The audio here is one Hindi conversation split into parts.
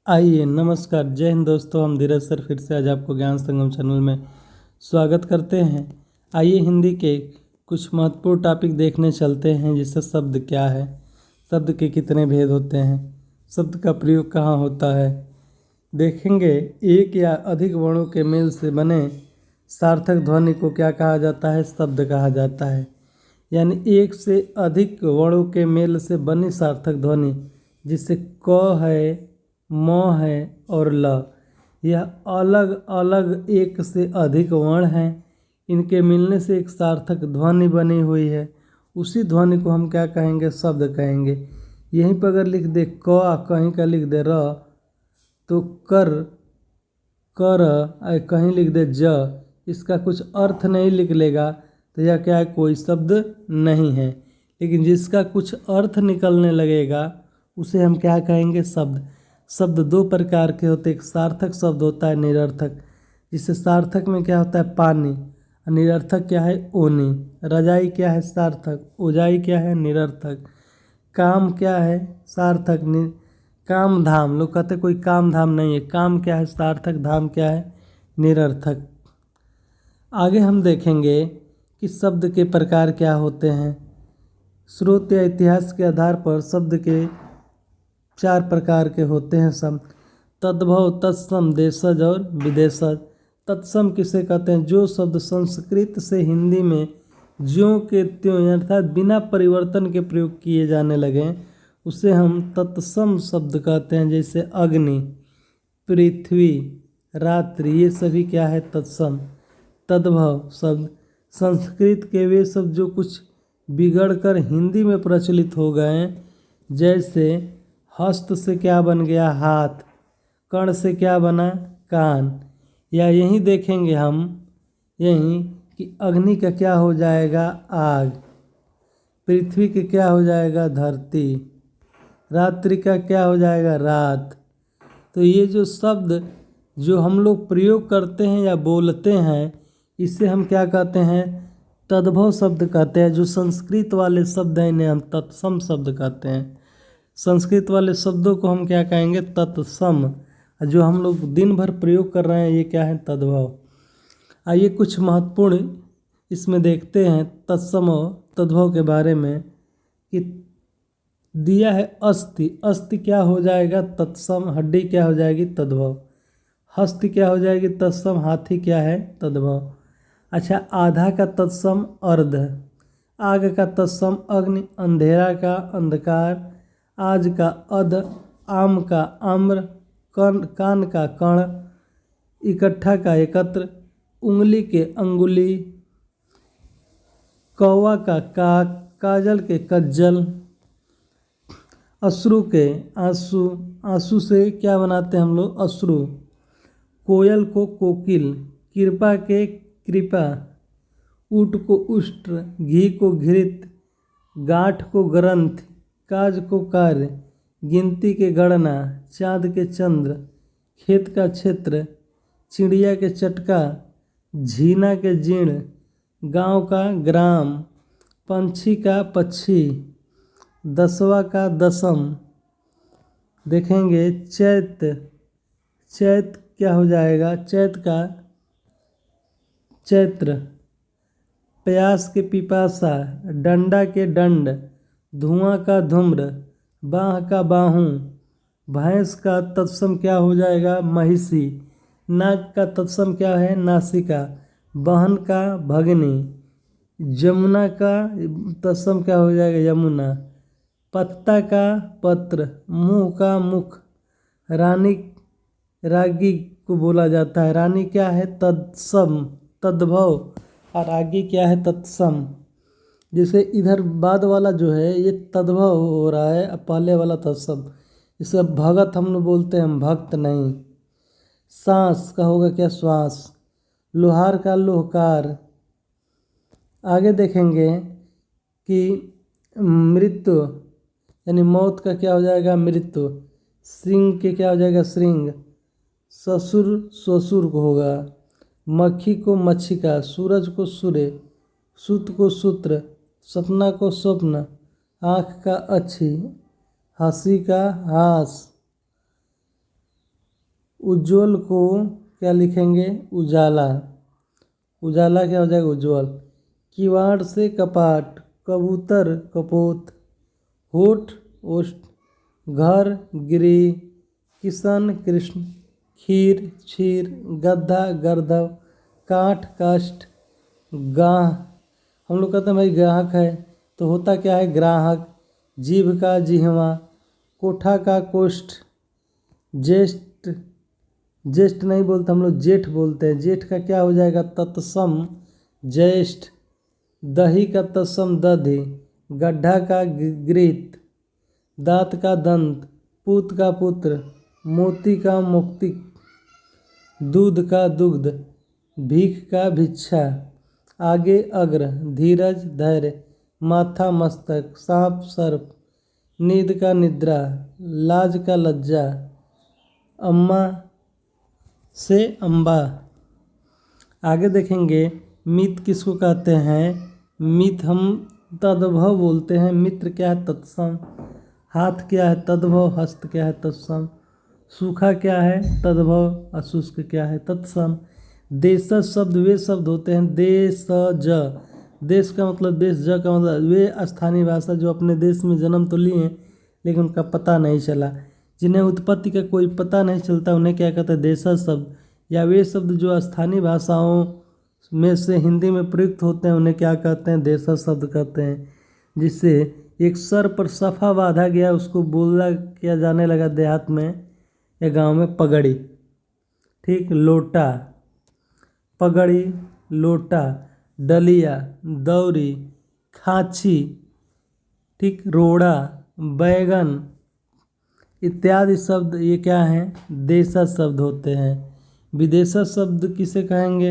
आइए नमस्कार, जय हिंद दोस्तों। हम धीरज सर फिर से आज आपको ज्ञान संगम चैनल में स्वागत करते हैं। आइए हिंदी के कुछ महत्वपूर्ण टॉपिक देखने चलते हैं, जैसे शब्द क्या है, शब्द के कितने भेद होते हैं, शब्द का प्रयोग कहाँ होता है। देखेंगे एक या अधिक वर्णों के मेल से बने सार्थक ध्वनि को क्या कहा जाता है, शब्द कहा जाता है। यानी एक से अधिक वर्णों के मेल से बनी सार्थक ध्वनि, जिससे क है, म है और ल, यह अलग अलग एक से अधिक वर्ण हैं। इनके मिलने से एक सार्थक ध्वनि बनी हुई है। उसी ध्वनि को हम क्या कहेंगे, शब्द कहेंगे। यहीं पर अगर लिख दे क, कहीं का लिख दे र, तो कर, कहीं लिख दे ज, इसका कुछ अर्थ नहीं निकलेगा, तो यह क्या है, कोई शब्द नहीं है। लेकिन जिसका कुछ अर्थ निकलने लगेगा उसे हम क्या कहेंगे, शब्द। शब्द दो प्रकार के होते हैं, एक सार्थक शब्द होता है, निरर्थक। जिससे सार्थक में क्या होता है, पानी, निरर्थक क्या है, ओनी। रजाई क्या है, सार्थक। ओजाई क्या है, निरर्थक। काम क्या है, सार्थक। काम धाम, लोग कहते कोई काम धाम नहीं है, काम क्या है, सार्थक। धाम क्या है, निरर्थक। आगे हम देखेंगे कि शब्द के प्रकार क्या होते हैं। स्रोत या इतिहास के आधार पर शब्द के 4 प्रकार के होते हैं शब्द। तद्भव, तत्सम, देशज और विदेशज। तत्सम किसे कहते हैं, जो शब्द संस्कृत से हिंदी में ज्यों के त्यों अर्थात बिना परिवर्तन के प्रयोग किए जाने लगे, उसे हम तत्सम शब्द कहते हैं। जैसे अग्नि, पृथ्वी, रात्रि, ये सभी क्या है, तत्सम। तद्भव शब्द संस्कृत के वे शब्द जो कुछ बिगड़कर हिंदी में प्रचलित हो गए, जैसे हस्त से क्या बन गया, हाथ। कर्ण से क्या बना, कान। या यही देखेंगे हम यहीं कि अग्नि का क्या हो जाएगा, आग। पृथ्वी के क्या हो जाएगा, धरती। रात्रि का क्या हो जाएगा, रात। तो ये जो शब्द जो हम लोग प्रयोग करते हैं या बोलते हैं, इसे हम क्या कहते हैं, तद्भव शब्द कहते हैं। जो संस्कृत वाले शब्द हैं इन्हें हम तत्सम शब्द कहते हैं। संस्कृत वाले शब्दों को हम क्या कहेंगे, तत्सम। जो हम लोग दिन भर प्रयोग कर रहे हैं ये क्या है, तद्भव। आइए कुछ महत्वपूर्ण इसमें देखते हैं तत्सम और तद्भव के बारे में। कि दिया है अस्थि, अस्थि क्या हो जाएगा, तत्सम। हड्डी क्या हो जाएगी, तद्भव। हस्त क्या हो जाएगी, तत्सम। हाथी क्या है, तद्भव। अच्छा, आधा का तत्सम अर्ध। आग का तत्सम अग्नि। अंधेरा का अंधकार। आज का अध। आम का आम्र। कान का कण। इकट्ठा का एकत्र। उंगली के अंगुली। कौवा का काक। काजल के कज्जल। अश्रु के आंसू। आंसू से क्या बनाते हैं हम लोग, अश्रु। कोयल को कोकिल। कृपा के कृपा। ऊट को उष्ट्र। घी को घृत। गांठ को ग्रंथ। काज को कार्य। गिनती के गणना। चाँद के चंद्र। खेत का क्षेत्र। चिड़िया के चटका। झीना के जीर्ण। गांव का ग्राम। पंछी का पक्षी। दसवा का दसम। देखेंगे चैत। चैत क्या हो जाएगा, चैत का चैत्र। प्यास के पिपासा। डंडा के दंड। धुआं का धूम्र। बाह का बाहू। भैंस का तत्सम क्या हो जाएगा, महिषी। नाक का तत्सम क्या है, नासिका। बहन का भगनी। जमुना का तत्सम क्या हो जाएगा, यमुना। पत्ता का पत्र। मुंह का मुख। रानी, रागी को बोला जाता है। रानी क्या है, तत्सम तद्भव, और रागी क्या है, तत्सम। जैसे इधर बाद वाला जो है ये तद्भव हो रहा है, अब पहले वाला तत्सम। इसे भगत हम लोग बोलते हैं, हम भक्त नहीं। सांस का होगा क्या, श्वास। लोहार का लोहकार। आगे देखेंगे कि मृत्यु यानी मौत का क्या हो जाएगा, मृत्यु। श्रृंग के क्या हो जाएगा, श्रृंग। ससुर ससुर को होगा। मक्खी को मच्छिका। सूरज को सूर्य। सूत को सूत्र। सपना को स्वप्न। आँख का अच्छी। हंसी का हास। उज्ज्वल को क्या लिखेंगे? उजाला। उजाला क्या हो जाएगा? उज्ज्वल। किवाड़ से कपाट, कबूतर कपोत, होठ ओष्ठ, घर गृह, किशन कृष्ण, खीर क्षीर, गद्दा गर्दव, काठ काष्ठ, गाह। हम लोग कहते हैं भाई ग्राहक है, तो होता क्या है? ग्राहक। जीभ का जिह्वा, कोठा का कोष्ठ, ज्येष्ठ, ज्येष्ठ नहीं बोलते हम लोग, जेठ बोलते हैं। जेठ का क्या हो जाएगा? तत्सम ज्येष्ठ। दही का तत्सम दधि, गड्ढा का गृत, दांत का दंत, पूत का पुत्र, मोती का मुक्ति, दूध का दुग्ध, भीख का भिक्षा, आगे अग्र, धीरज धैर्य, माथा मस्तक, सांप सर्प, नींद का निद्रा, लाज का लज्जा, अम्मा से अम्बा। आगे देखेंगे मित किसको कहते हैं? मित हम तद्भव बोलते हैं। मित्र क्या है? तत्सम। हाथ क्या है? तद्भव। हस्त क्या है? तत्सम। सूखा क्या है? तद्भव। अशुष्क क्या है? तत्सम। देशज शब्द वे शब्द होते हैं, देशज, देश का मतलब देश, ज का मतलब वे स्थानीय भाषा जो अपने देश में जन्म तो लिए लेकिन उनका पता नहीं चला। जिन्हें उत्पत्ति का कोई पता नहीं चलता उन्हें क्या कहते हैं? देशज शब्द। या वे शब्द जो स्थानीय भाषाओं में से हिंदी में प्रयुक्त होते हैं उन्हें क्या कहते हैं? देशज शब्द कहते हैं। जिससे एक सर पर सफ़ा बांधा गया उसको बोला किया जाने लगा देहात में या गांव में पगड़ी। ठीक। लोटा, पगड़ी, लोटा, डलिया, दौरी, खांची, ठीक, रोड़ा, बैगन इत्यादि शब्द ये क्या हैं? देशज शब्द होते हैं। विदेशज शब्द किसे कहेंगे?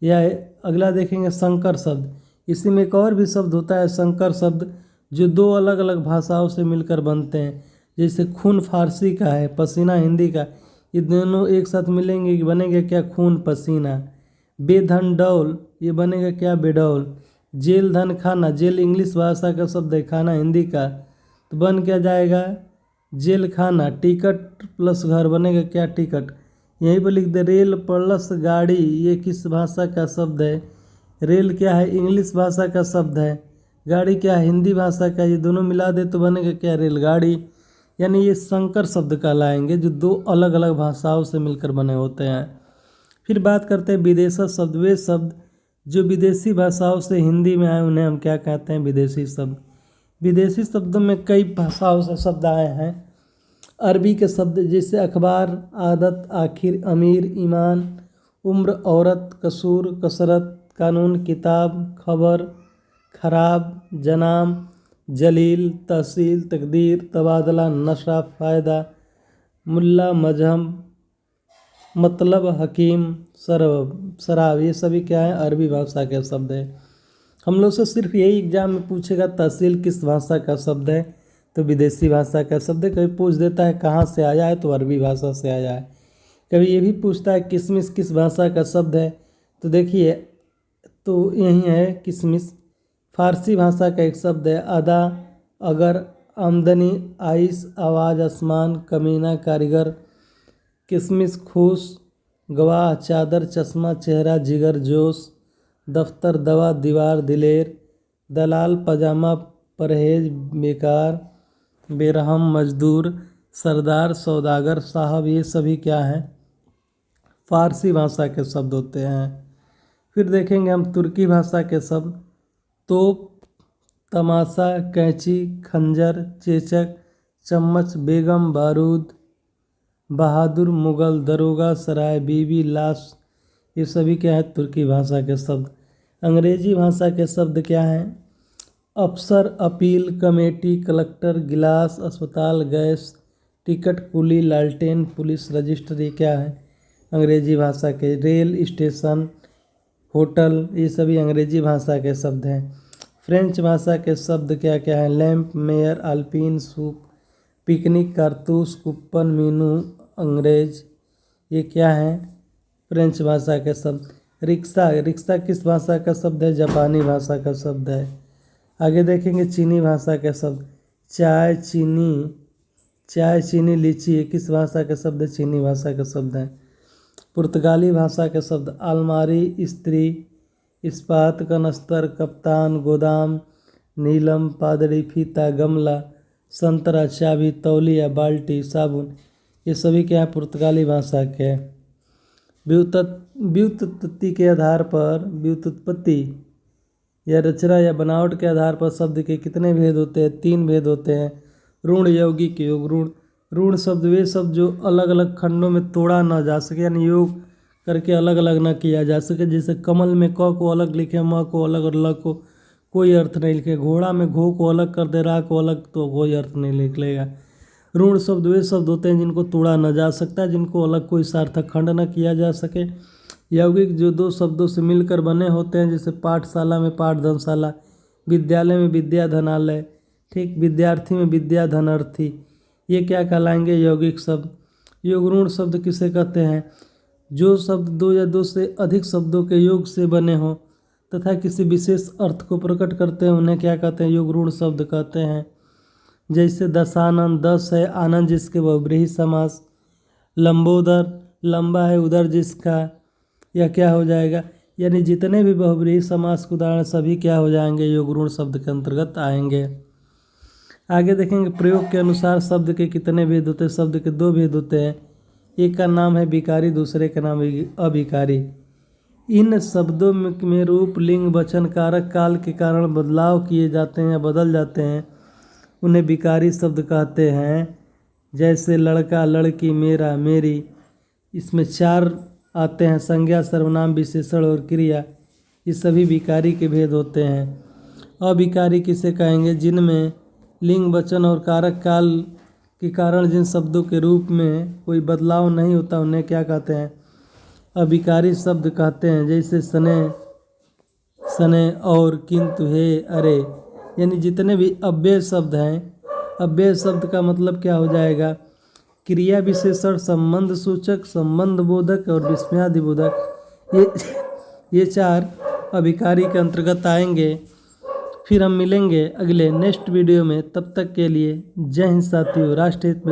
या अगला देखेंगे संकर शब्द। इसी में एक और भी शब्द होता है संकर शब्द, जो दो अलग अलग भाषाओं से मिलकर बनते हैं। जैसे खून फारसी का है, पसीना हिंदी का, ये दोनों एक साथ मिलेंगे कि बनेगा क्या? खून पसीना। बेधन डौल, ये बनेगा क्या? बेडौल। जेल धन खाना, जेल इंग्लिश भाषा का शब्द है, खाना हिंदी का, तो बन क्या जाएगा? जेल खाना। टिकट प्लस घर बनेगा क्या? टिकट। यहीं पर लिख दे रेल प्लस गाड़ी, ये किस भाषा का शब्द है? रेल क्या है? इंग्लिश भाषा का शब्द है। गाड़ी क्या है? हिंदी भाषा का। ये दोनों मिला दे तो बनेगा क्या? रेलगाड़ी। यानी ये संकर शब्द कहलाएंगे जो दो अलग अलग भाषाओं से मिलकर बने होते हैं। फिर बात करते हैं विदेशज शब्द। वे शब्द जो विदेशी भाषाओं से हिंदी में आए उन्हें हम क्या कहते हैं? विदेशी शब्द। विदेशी शब्दों में कई भाषाओं से शब्द आए हैं। अरबी के शब्द जैसे अखबार, आदत, आखिर, अमीर, ईमान, उम्र, औरत, कसूर, कसरत, कानून, किताब, खबर, खराब, जनाम, जलील, तहसील, तकदीर, तबादला, नशा, फ़ायदा, मुल्ला, मजहम, मतलब, हकीम, शराब, ये सभी क्या है? अरबी भाषा के शब्द है। हम लोग से सिर्फ यही एग्जाम में पूछेगा तहसील किस भाषा का शब्द है, तो विदेशी भाषा का शब्द है। कभी पूछ देता है कहाँ से आया है, तो अरबी भाषा से आया है। कभी ये भी पूछता है किशमिश किस भाषा का शब्द है, तो देखिए तो यही है किशमिश, फारसी भाषा का एक शब्द है। अदा, अगर, आमदनी, आइस, आवाज़, आसमान, कमीना, कारीगर, किशमिश, खुश, गवाह, चादर, चश्मा, चेहरा, जिगर, जोश, दफ्तर, दवा, दीवार, दिलेर, दलाल, पजामा, परहेज, बेकार, बेरहम, मजदूर, सरदार, सौदागर, साहब, ये सभी क्या हैं? फारसी भाषा के शब्द होते हैं। फिर देखेंगे हम तुर्की भाषा के शब्द। तोप, तमाशा, कैंची, खंजर, चेचक, चम्मच, बेगम, बारूद, बहादुर, मुगल, दरोगा, सराय, बीबी, लाश, ये सभी क्या है? तुर्की भाषा के शब्द। अंग्रेजी भाषा के शब्द क्या हैं? अफसर, अपील, कमेटी, कलेक्टर, गिलास, अस्पताल, गैस, टिकट, कुली, लालटेन, पुलिस, रजिस्टर, ये क्या है? अंग्रेजी भाषा के। रेल, स्टेशन, होटल, ये सभी अंग्रेजी भाषा के शब्द हैं। फ्रेंच भाषा के शब्द क्या क्या हैं? Lamp, mayor, alpine, soup, picnic, कारतूस, कुप्पन, मीनू, अंग्रेज, ये क्या हैं? फ्रेंच भाषा के शब्द। रिक्शा, रिक्शा किस भाषा का शब्द है? जापानी भाषा का शब्द है। आगे देखेंगे चीनी भाषा के शब्द। चाय, चीनी, चाय, चीनी, लीची ये किस भाषा के शब्द है? चीनी भाषा के शब्द हैं। पुर्तगाली भाषा के शब्द अलमारी, स्त्री, इस्पात, कनस्तर, कप्तान, गोदाम, नीलम, पादरी, फीता, गमला, संतरा, चाबी, तौलिया, बाल्टी, साबुन ये सभी क्या है? पुर्तगाली भाषा के हैं। व्युत्पत्ति के आधार पर व्युत्पत्ति या रचना या बनावट के आधार पर शब्द के कितने भेद होते हैं? 3 भेद होते हैं। ऋण, यौगिक, योग। ऋण शब्द वे शब्द जो अलग अलग खंडों में तोड़ा न जा सके, यानी योग करके अलग अलग न किया जा सके। जैसे कमल में क को अलग लिखे, म को अलग और ल को कोई अर्थ नहीं लिखे। घोड़ा में घो को अलग कर दे, रा को अलग, तो कोई अर्थ नहीं निकलेगा। ऋण शब्द वे शब्द होते हैं जिनको तोड़ा न जा सकता, जिनको अलग कोई सार्थक खंड न किया जा सके। यौगिक जो 2 शब्दों से मिलकर बने होते हैं, जैसे पाठशाला में पाठ धनशाला, विद्यालय में विद्या धनालय, ठीक, विद्यार्थी में विद्या धनार्थी, ये क्या कहलाएंगे? यौगिक शब्द। योग ऋण शब्द किसे कहते हैं? जो शब्द 2 या 2 से अधिक शब्दों के योग से बने हों तथा किसी विशेष अर्थ को प्रकट करते हैं, उन्हें क्या कहते हैं? योग ऋण शब्द कहते हैं। जैसे दशानन, 10 है, आनंद जिसके बहुब्रीहि समास, लंबोदर, लंबा है उदर जिसका, यह क्या हो जाएगा? यानी जितने भी बहुब्रीहि समास के उदाहरण सभी क्या हो जाएंगे? योग ऋण शब्द के अंतर्गत आएंगे। आगे देखेंगे प्रयोग के अनुसार शब्द के कितने भेद होते हैं? शब्द के 2 भेद होते हैं। एक का नाम है विकारी, दूसरे का नाम है अभिकारी। इन शब्दों में रूप, लिंग, वचन, कारक काल के कारण बदलाव किए जाते हैं या बदल जाते हैं, उन्हें विकारी शब्द कहते हैं। जैसे लड़का, लड़की, मेरा, मेरी, इसमें 4 आते हैं, संज्ञा, सर्वनाम, विशेषण और क्रिया, ये सभी विकारी के भेद होते हैं। अविकारी किसे कहेंगे? जिनमें लिंग, वचन और कारक काल के कारण जिन शब्दों के रूप में कोई बदलाव नहीं होता, उन्हें क्या कहते हैं? अविकारी शब्द कहते हैं। जैसे सने, सने और, किंतु, हे, अरे, यानी जितने भी अव्यय शब्द हैं, अव्यय शब्द का मतलब क्या हो जाएगा? क्रिया विशेषण, संबंध सूचक, संबंध बोधक और विस्मयादिबोधक, ये 4 अभिकारी के अंतर्गत आएंगे। फिर हम मिलेंगे अगले नेक्स्ट वीडियो में। तब तक के लिए जय हिंद साथियों। राष्ट्रहित में